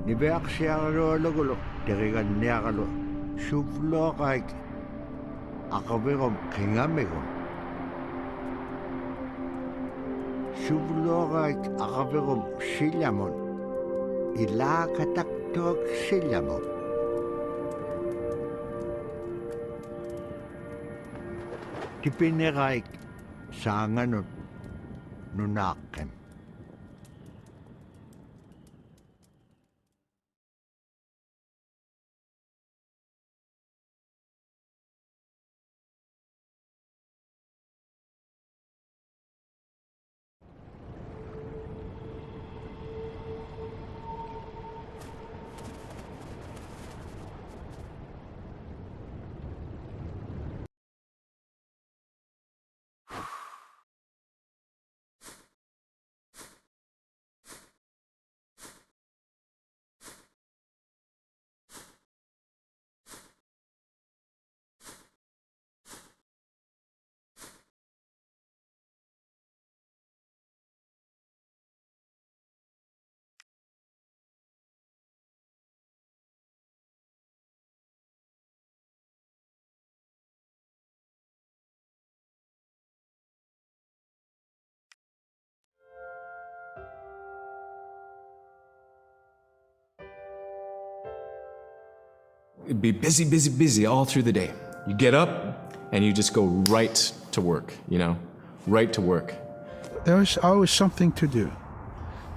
niveaksiaqalualugulo teriganniaqalu suvlooqaik aqavirum qingamigum suvlooqaik aqavirum sillamun ilaaqataqtuak sillamun tipineraik saanganut nunaaqqim. It'd be busy, busy, busy all through the day. You get up and you just go right to work, right to work. There was always something to do.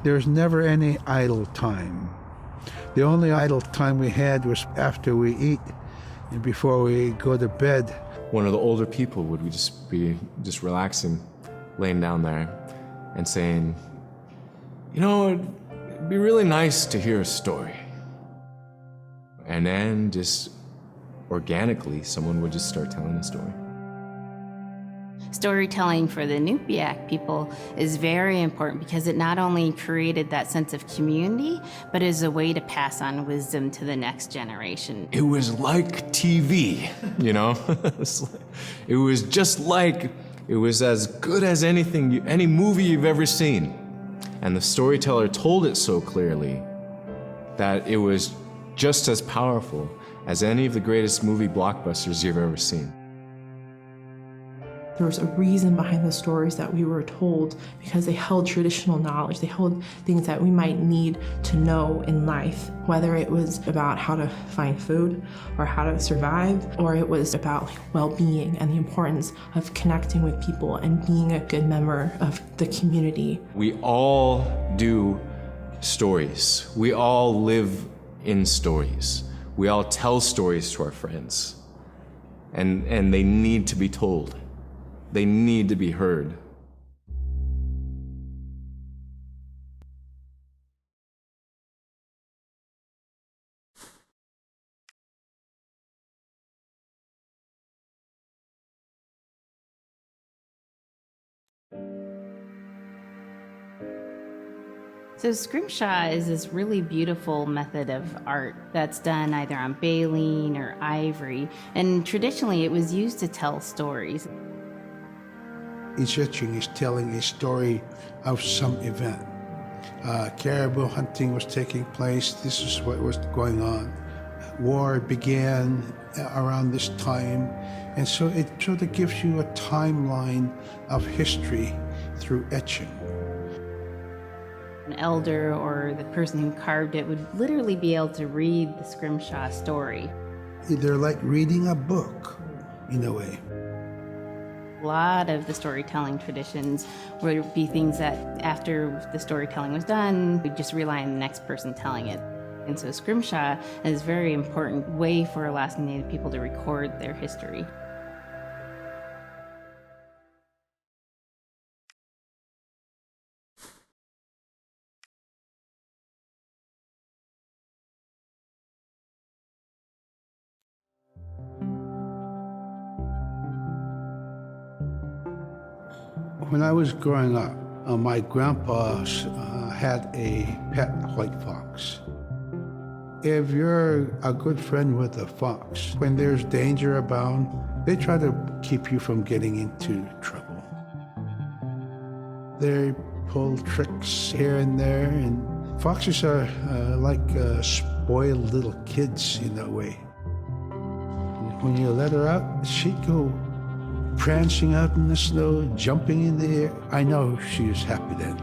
There was never any idle time. The only idle time we had was after we eat and before we go to bed. One of the older people would just be relaxing, laying down there and saying, it'd be really nice to hear a story. And then just organically, someone would just start telling a story. Storytelling for the Inupiaq people is very important because it not only created that sense of community, but is a way to pass on wisdom to the next generation. It was like TV, It was just like, it was as good as any movie you've ever seen. And the storyteller told it so clearly that it was just as powerful as any of the greatest movie blockbusters you've ever seen. There was a reason behind the stories that we were told because they held traditional knowledge. They held things that we might need to know in life, whether it was about how to find food or how to survive, or it was about well-being and the importance of connecting with people and being a good member of the community. We all do stories. We all live in stories. We all tell stories to our friends. And they need to be told. They need to be heard. So scrimshaw is this really beautiful method of art that's done either on baleen or ivory, and traditionally it was used to tell stories. Each etching is telling a story of some event. Caribou hunting was taking place. This is what was going on. War began around this time, and so it sort of gives you a timeline of history through etching. An elder or the person who carved it would literally be able to read the scrimshaw story. They're like reading a book, in a way. A lot of the storytelling traditions would be things that after the storytelling was done, we'd just rely on the next person telling it. And so scrimshaw is a very important way for Alaskan Native people to record their history. When I was growing up, my grandpa had a pet white fox. If you're a good friend with a fox, when there's danger abound, they try to keep you from getting into trouble. They pull tricks here and there, and Foxes are like spoiled little kids in a way. When you let her out, she'd go prancing out in the snow, jumping in the air. I know she was happy then.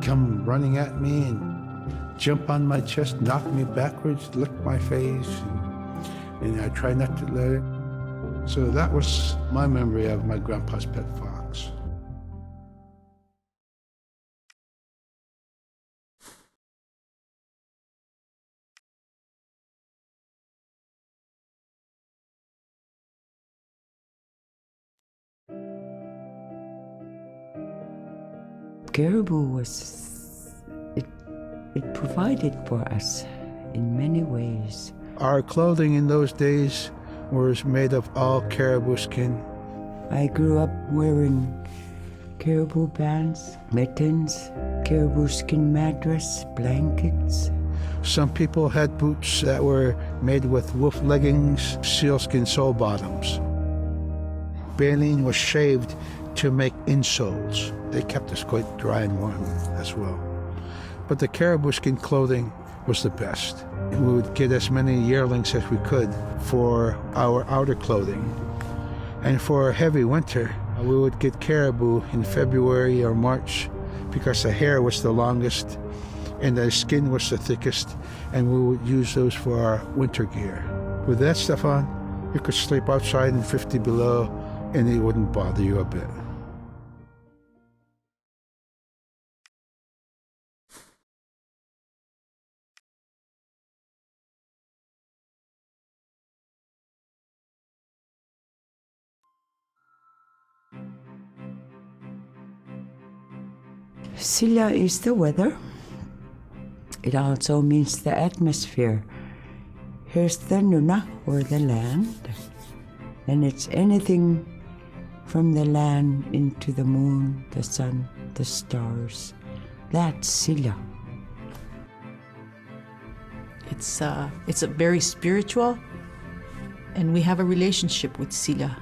Come running at me and jump on my chest, knock me backwards, lick my face, and I try not to let it. So that was my memory of my grandpa's pet fox. Caribou was, it provided for us in many ways. Our clothing in those days was made of all caribou skin. I grew up wearing caribou pants, mittens, caribou skin mattress, blankets. Some people had boots that were made with wolf leggings, sealskin sole bottoms. Baleen was shaved to make insoles. They kept us quite dry and warm as well. But the caribou skin clothing was the best. We would get as many yearlings as we could for our outer clothing. And for a heavy winter, we would get caribou in February or March because the hair was the longest and the skin was the thickest, and we would use those for our winter gear. With that stuff on, you could sleep outside in 50 below and it wouldn't bother you a bit. Silla is the weather. It also means the atmosphere. Here's the nuna, or the land. And it's anything from the land into the moon, the sun, the stars. That's Silla. It's a very spiritual, and we have a relationship with Silla.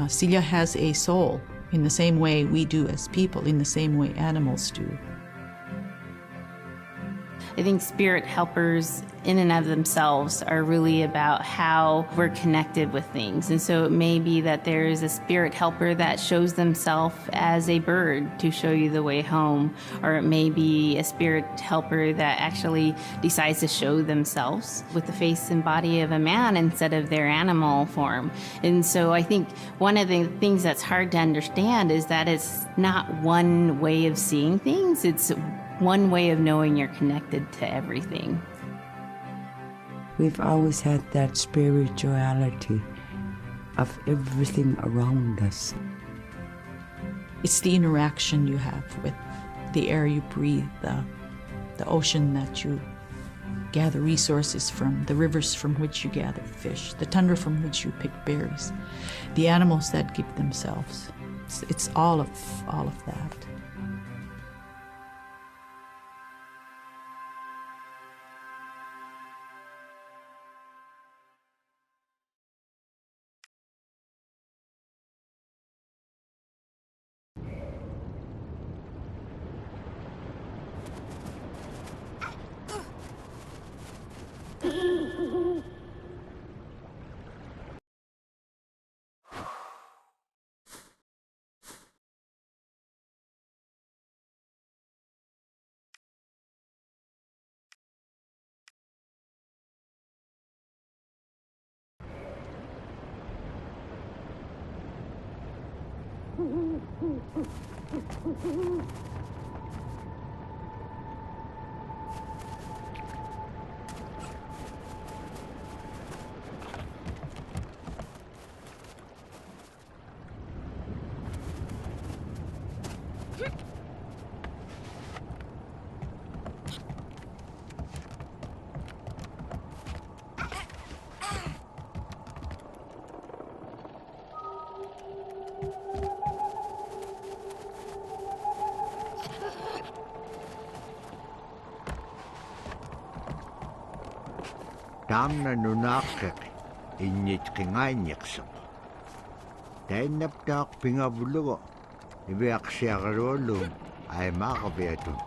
Silla has a soul in the same way we do as people, in the same way animals do. I think spirit helpers in and of themselves are really about how we're connected with things. And so it may be that there is a spirit helper that shows themselves as a bird to show you the way home, or it may be a spirit helper that actually decides to show themselves with the face and body of a man instead of their animal form. And so I think one of the things that's hard to understand is that it's not one way of seeing things, it's one way of knowing you're connected to everything. We've always had that spirituality of everything around us. It's the interaction you have with the air you breathe, the ocean that you gather resources from, the rivers from which you gather fish, the tundra from which you pick berries, the animals that give themselves. It's all of that. Tamna nunakek inyit kingainyaksap. Tainaptaak pingabulugo. Ibiak siyakarolum ay makabiatun.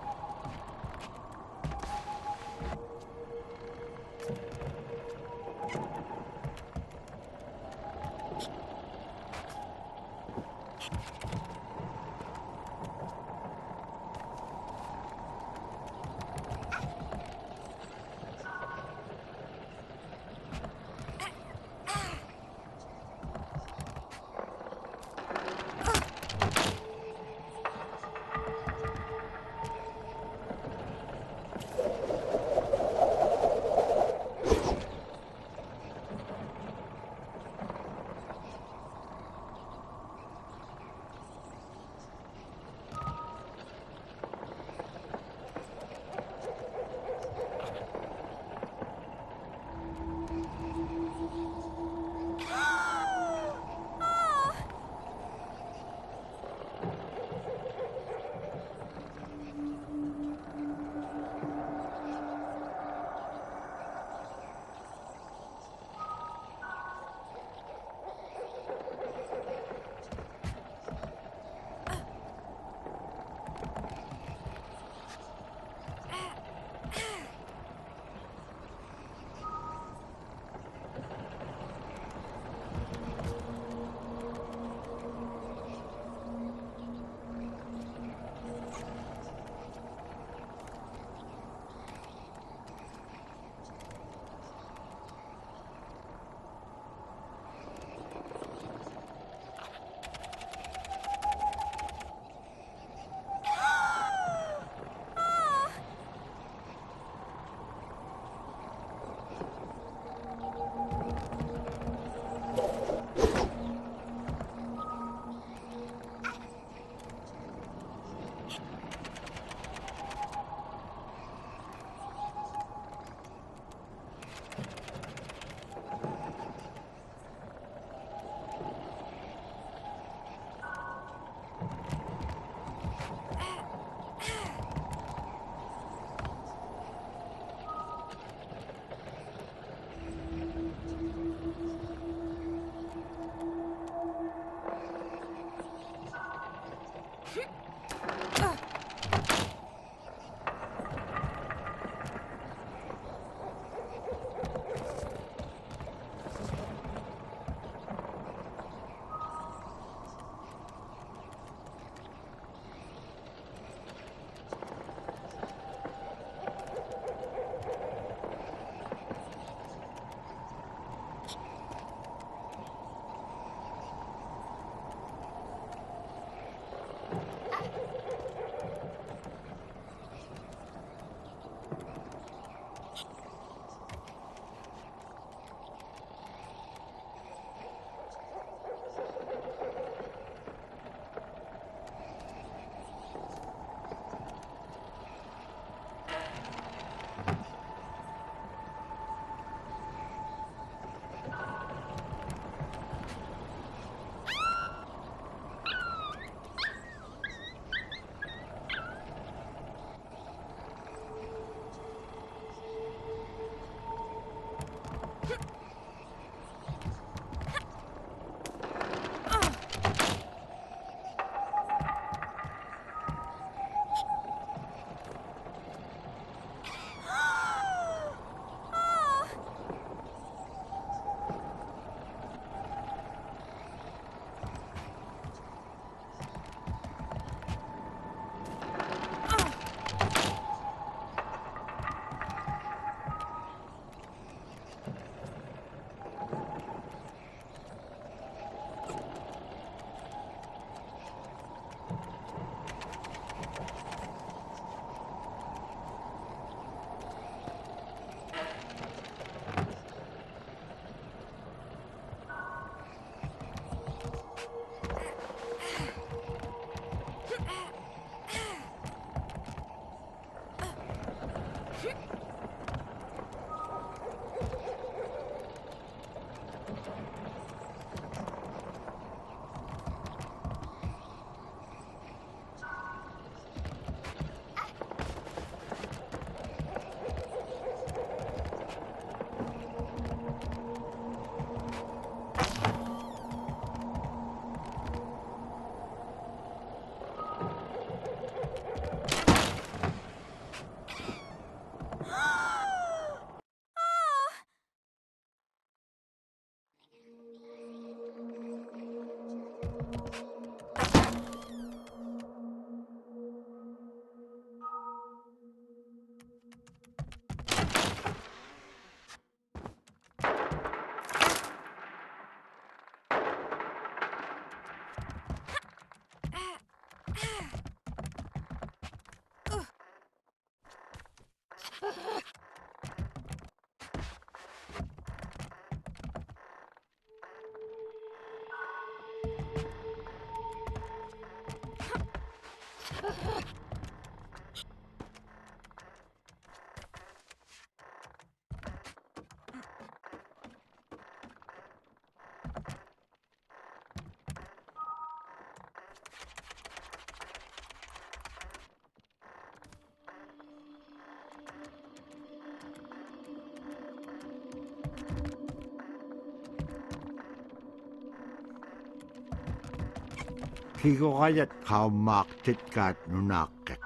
Higogayat kaumaktit kat nunakket.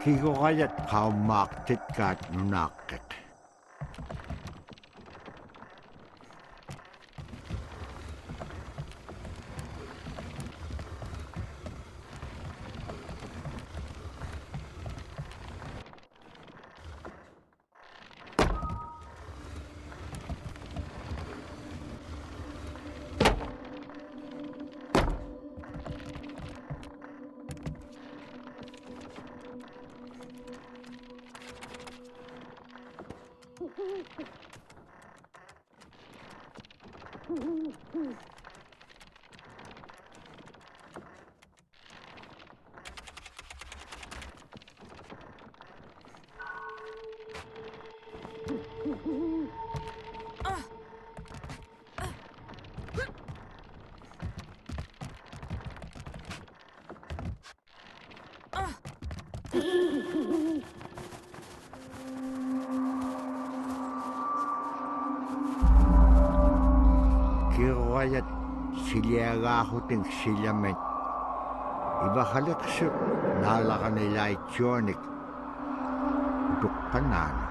Higogayat kaumaktit kat nunakket. Kiroyat siliagaahuting silyamet. Ibahaliksip nalakanilaitionik. Dukkanan.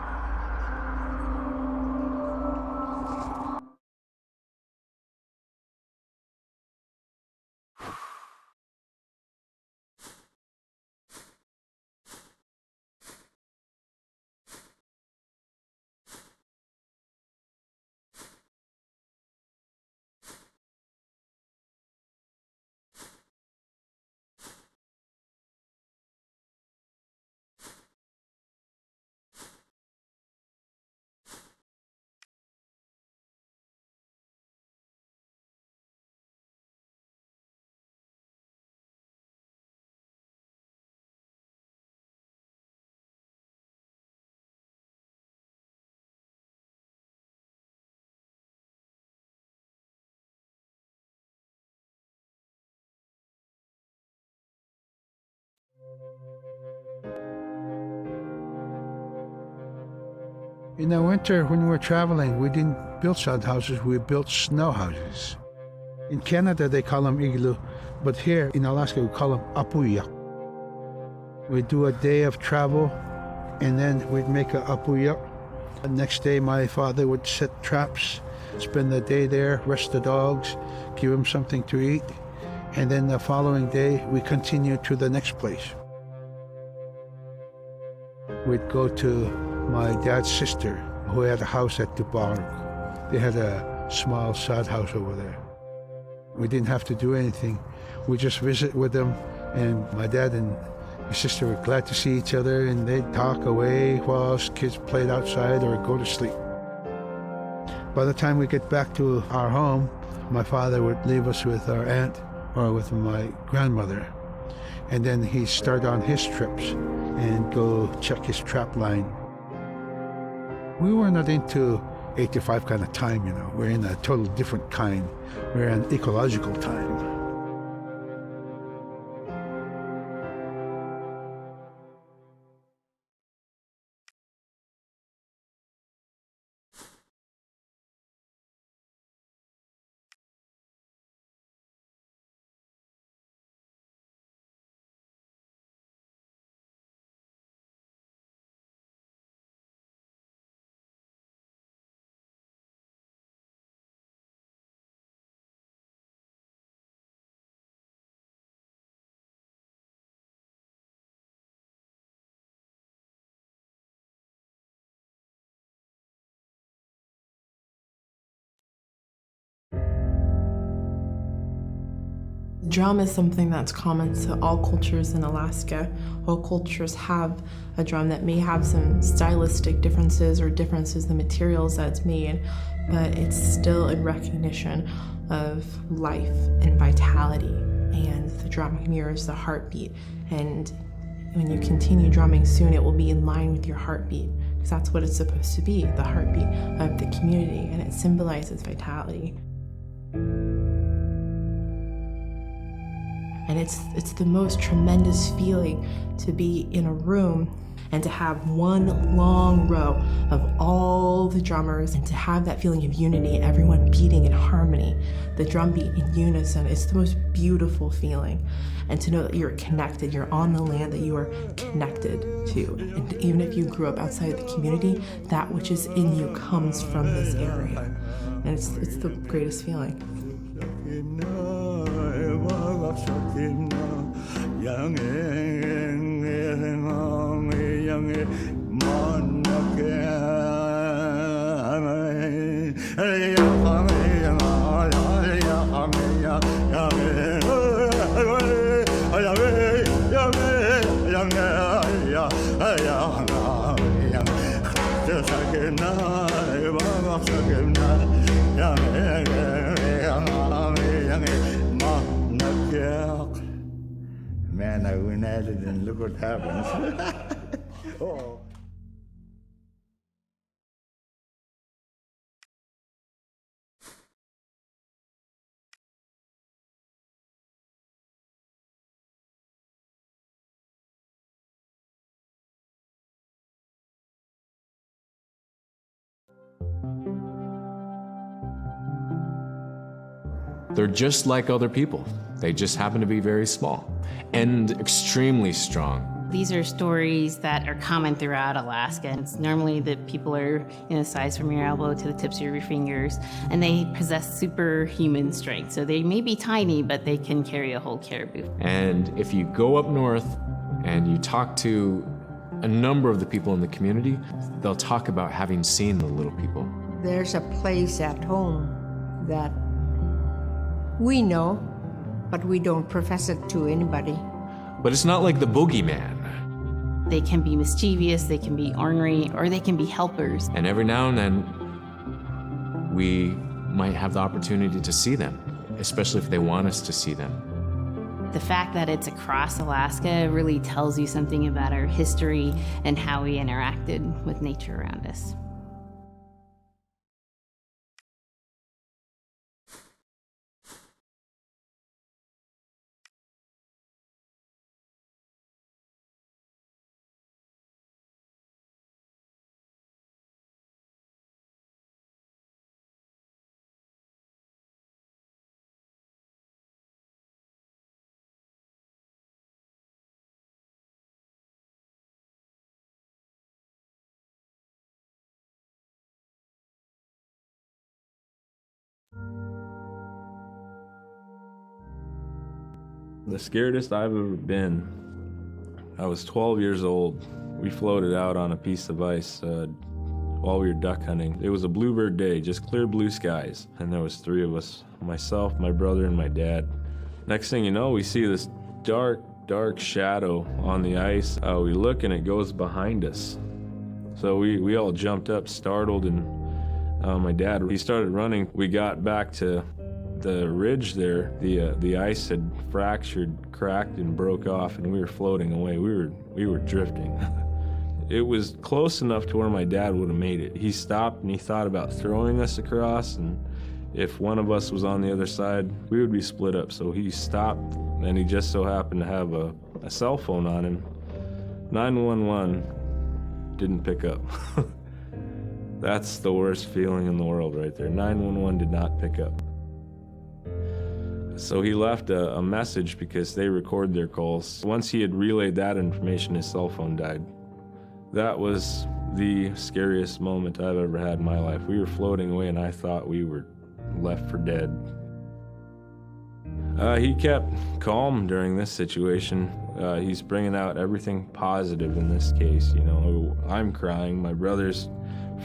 In the winter, when we were traveling, we didn't build sod houses, we built snow houses. In Canada, they call them igloo, but here in Alaska, we call them apuya. We'd do a day of travel, and then we'd make a apuya. The next day, my father would set traps, spend the day there, rest the dogs, give them something to eat, and then the following day, we continued to the next place. We'd go to my dad's sister, who had a house at Dubark. They had a small sod house over there. We didn't have to do anything. We just visit with them, and my dad and his sister were glad to see each other, and they'd talk away while us kids played outside or go to sleep. By the time we get back to our home, my father would leave us with our aunt or with my grandmother, and then he'd start on his trips and go check his trap line. We were not into 8 to 5 kind of time, you know. We're in a totally different kind. We're in ecological time. Drum is something that's common to all cultures in Alaska. All cultures have a drum that may have some stylistic differences or differences in the materials that it's made, but it's still in recognition of life and vitality. And the drum mirrors the heartbeat. And when you continue drumming soon, it will be in line with your heartbeat, because that's what it's supposed to be, the heartbeat of the community, and it symbolizes vitality. And it's the most tremendous feeling to be in a room and to have one long row of all the drummers and to have that feeling of unity, everyone beating in harmony, the drum beat in unison. It's the most beautiful feeling. And to know that you're connected, you're on the land that you are connected to. And even if you grew up outside of the community, that which is in you comes from this area. And it's the greatest feeling. Man, I went at it and look what happens. Oh. They're just like other people. They just happen to be very small and extremely strong. These are stories that are common throughout Alaska. It's normally that people are the size from your elbow to the tips of your fingers, and they possess superhuman strength. So they may be tiny, but they can carry a whole caribou. And if you go up north and you talk to a number of the people in the community, they'll talk about having seen the little people. There's a place at home that we know, but we don't profess it to anybody. But it's not like the boogeyman. They can be mischievous, they can be ornery, or they can be helpers. And every now and then, we might have the opportunity to see them, especially if they want us to see them. The fact that it's across Alaska really tells you something about our history and how we interacted with nature around us. The scaredest I've ever been, I was 12 years old. We floated out on a piece of ice while we were duck hunting. It was a bluebird day, just clear blue skies. And there was 3 of us, myself, my brother, and my dad. Next thing you know, we see this dark shadow on the ice. We look and it goes behind us. So we all jumped up, startled, and my dad, he started running. We got back to the ridge there. The ice had fractured, cracked, and broke off, and we were floating away. We were drifting. It was close enough to where my dad would have made it. He stopped and he thought about throwing us across, and if one of us was on the other side, we would be split up. So he stopped, and he just so happened to have a cell phone on him. 911 didn't pick up. That's the worst feeling in the world right there. 911 did not pick up. So he left a message because they record their calls. Once he had relayed that information, his cell phone died. That was the scariest moment I've ever had in my life. We were floating away and I thought we were left for dead. He kept calm during this situation. He's bringing out everything positive in this case. You know, I'm crying, my brother's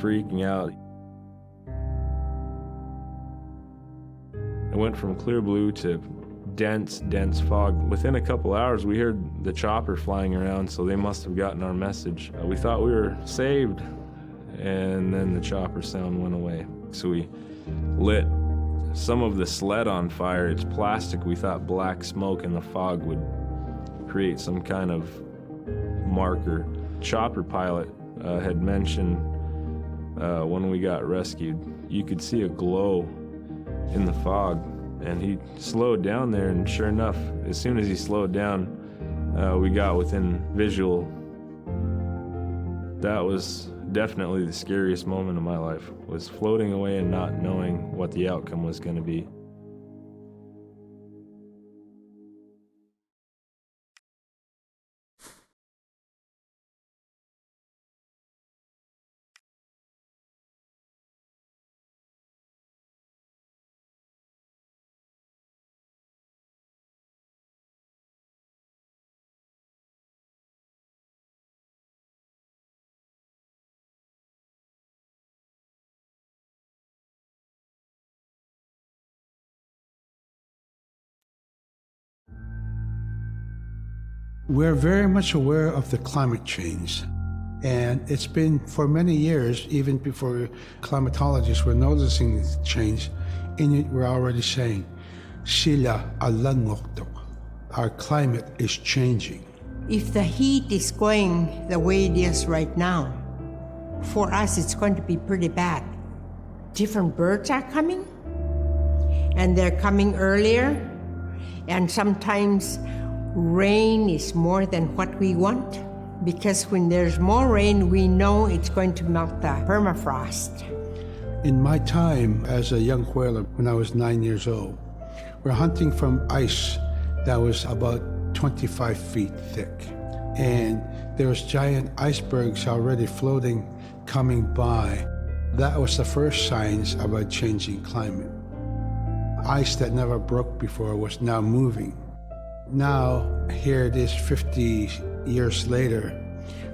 freaking out. It went from clear blue to dense fog. Within a couple hours, we heard the chopper flying around, so they must have gotten our message. We thought we were saved, and then the chopper sound went away. So we lit some of the sled on fire. It's plastic. We thought black smoke in the fog would create some kind of marker. Chopper pilot had mentioned when we got rescued, you could see a glow in the fog, and he slowed down there, and sure enough, as soon as he slowed down, we got within visual. That was definitely the scariest moment of my life, was floating away and not knowing what the outcome was going to be. We're very much aware of the climate change. And it's been for many years, even before climatologists were noticing this change, Inuit were already saying, Sila alangokto. Our climate is changing. If the heat is going the way it is right now, for us it's going to be pretty bad. Different birds are coming, and they're coming earlier, and sometimes rain is more than what we want, because when there's more rain, we know it's going to melt the permafrost. In my time as a young whaler, when I was 9 years old, We're hunting from ice that was about 25 feet thick. And there was giant icebergs already floating, coming by. That was the first signs of a changing climate. Ice that never broke before was now moving. Now, here it is 50 years later,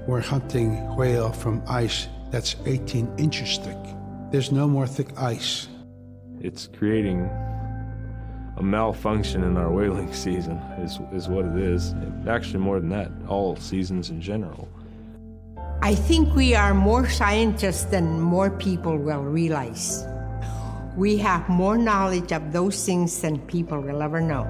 we're hunting whale from ice that's 18 inches thick. There's no more thick ice. It's creating a malfunction in our whaling season is what it is. Actually, more than that, all seasons in general. I think we are more scientists than more people will realize. We have more knowledge of those things than people will ever know.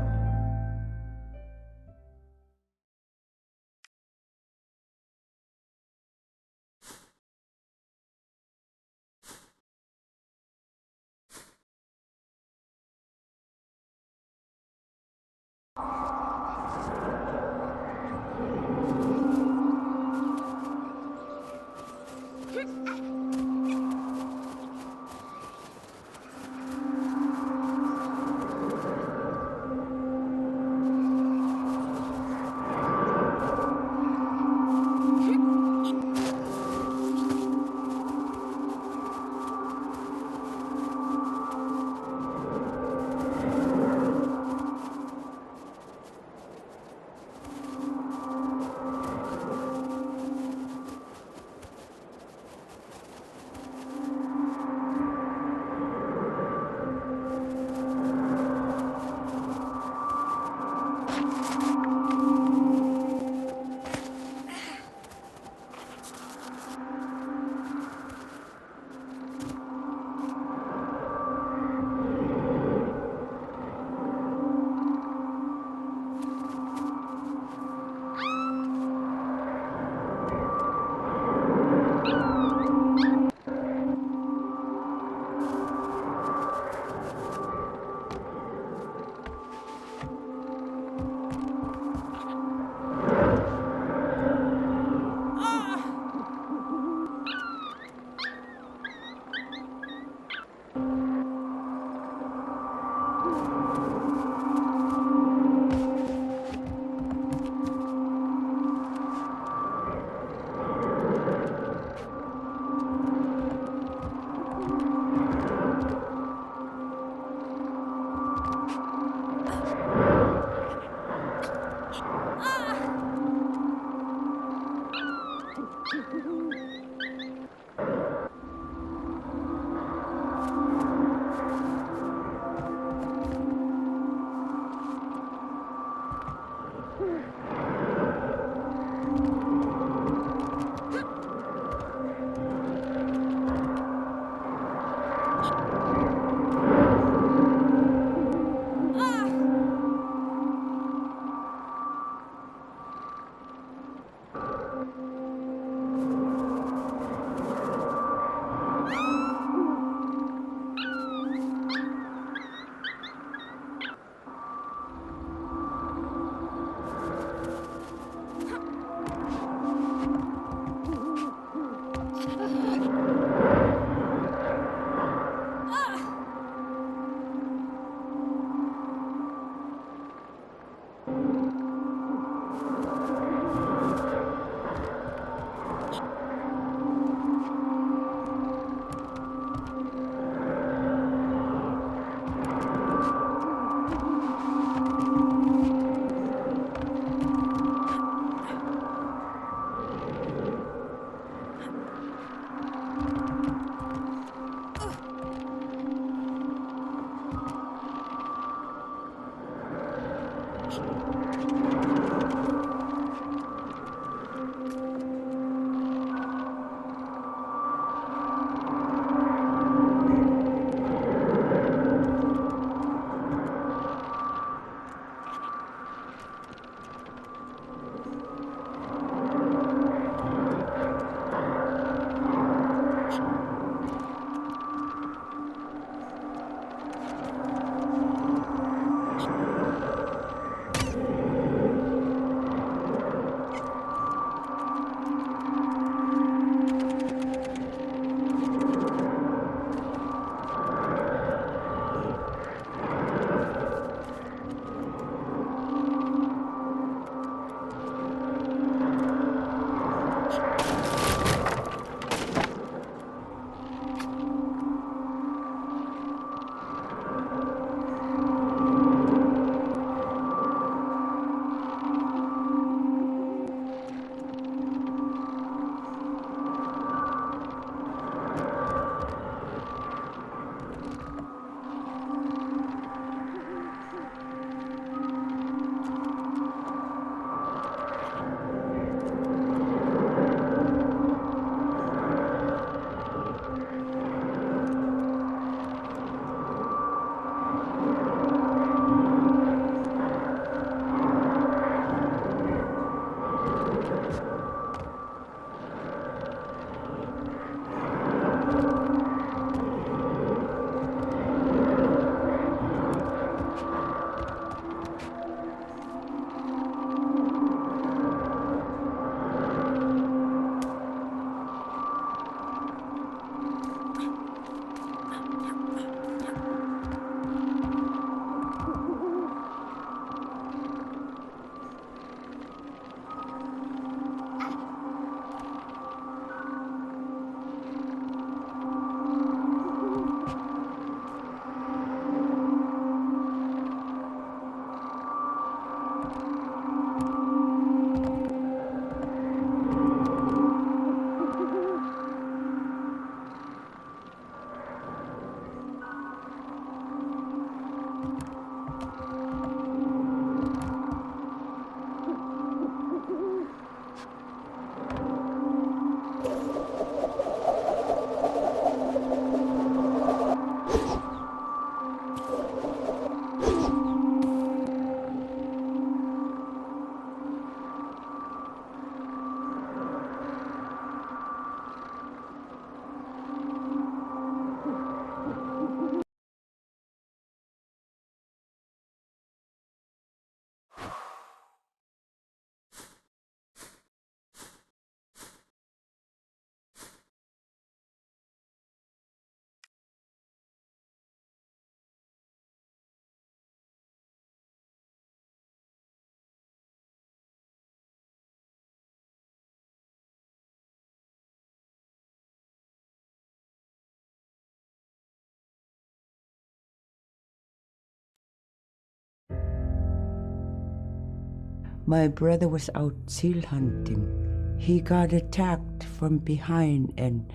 My brother was out seal hunting. He got attacked from behind and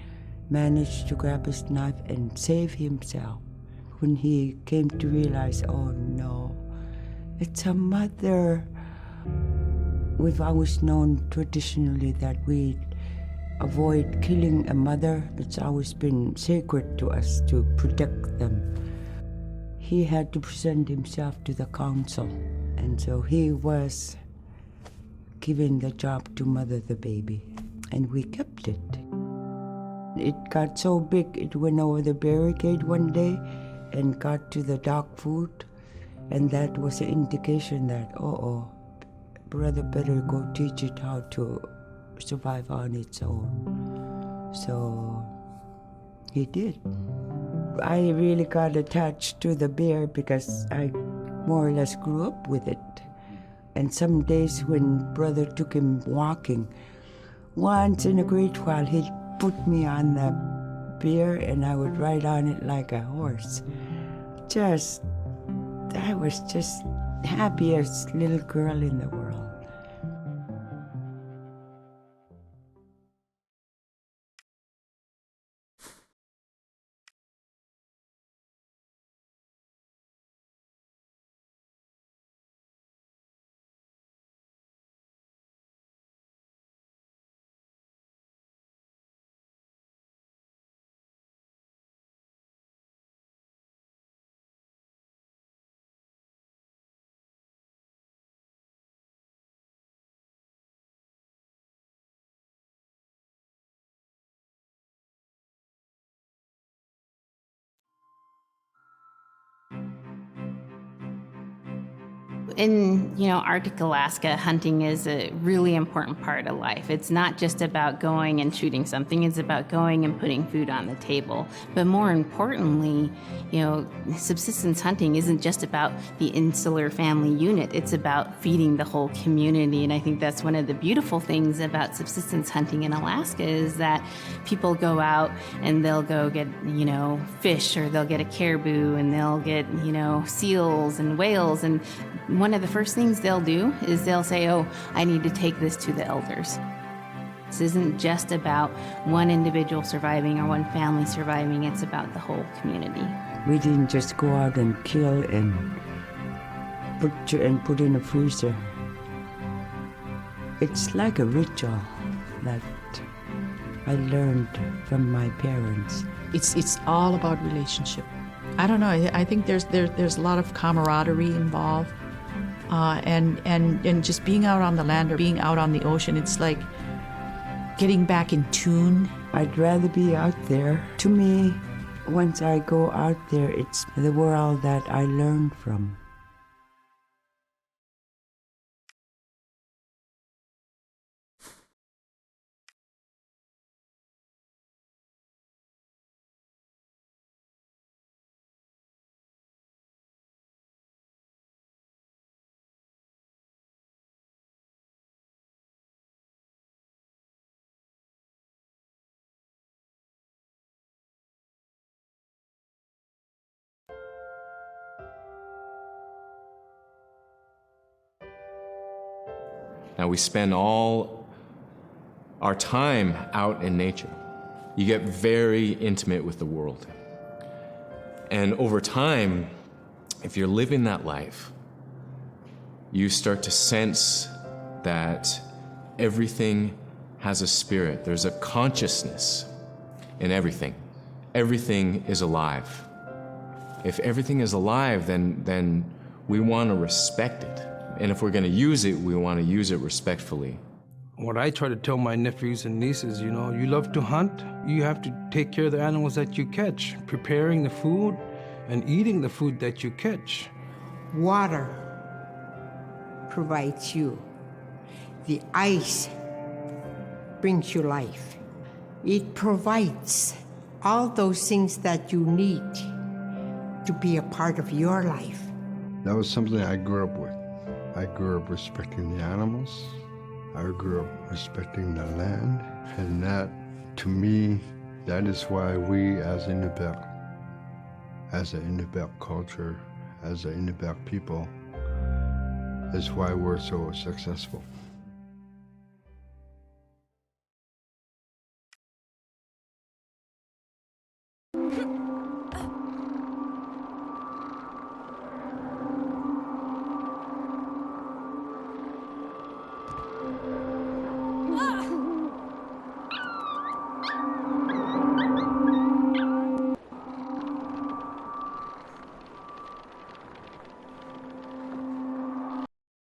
managed to grab his knife and save himself. When he came to realize, oh no, it's a mother. We've always known traditionally that we avoid killing a mother. It's always been sacred to us to protect them. He had to present himself to the council, and so he was given the job to mother the baby, and we kept it. It got so big, it went over the barricade one day and got to the dog food, and that was an indication that, brother better go teach it how to survive on its own. So he did. I really got attached to the bear because I more or less grew up with it. And some days when brother took him walking, once in a great while he'd put me on the bear and I would ride on it like a horse. I was just happiest little girl in the world. in, Arctic Alaska, hunting is a really important part of life. It's not just about going and shooting something, it's about going and putting food on the table. But more importantly, subsistence hunting isn't just about the insular family unit, it's about feeding the whole community. And I think that's one of the beautiful things about subsistence hunting in Alaska is that people go out and they'll go get, fish, or they'll get a caribou, and they'll get, seals and whales. And one of the first things they'll do is they'll say, oh, I need to take this to the elders. This isn't just about one individual surviving or one family surviving, it's about the whole community. We didn't just go out and kill and put in a freezer. It's like a ritual that I learned from my parents. It's all about relationship. I don't know. I think there's a lot of camaraderie involved, and just being out on the land or being out on the ocean. It's like getting back in tune. I'd rather be out there. To me, once I go out there, it's the world that I learned from. Now we spend all our time out in nature. You get very intimate with the world. And over time, if you're living that life, you start to sense that everything has a spirit. There's a consciousness in everything. Everything is alive. If everything is alive, then we want to respect it. And if we're going to use it, we want to use it respectfully. What I try to tell my nephews and nieces, you love to hunt, you have to take care of the animals that you catch, preparing the food and eating the food that you catch. Water provides you. The ice brings you life. It provides all those things that you need to be a part of your life. That was something I grew up with. I grew up respecting the animals. I grew up respecting the land. And that, to me, that is why we as Inupiaq, as an Inupiaq culture, as an Inupiaq people, is why we're so successful.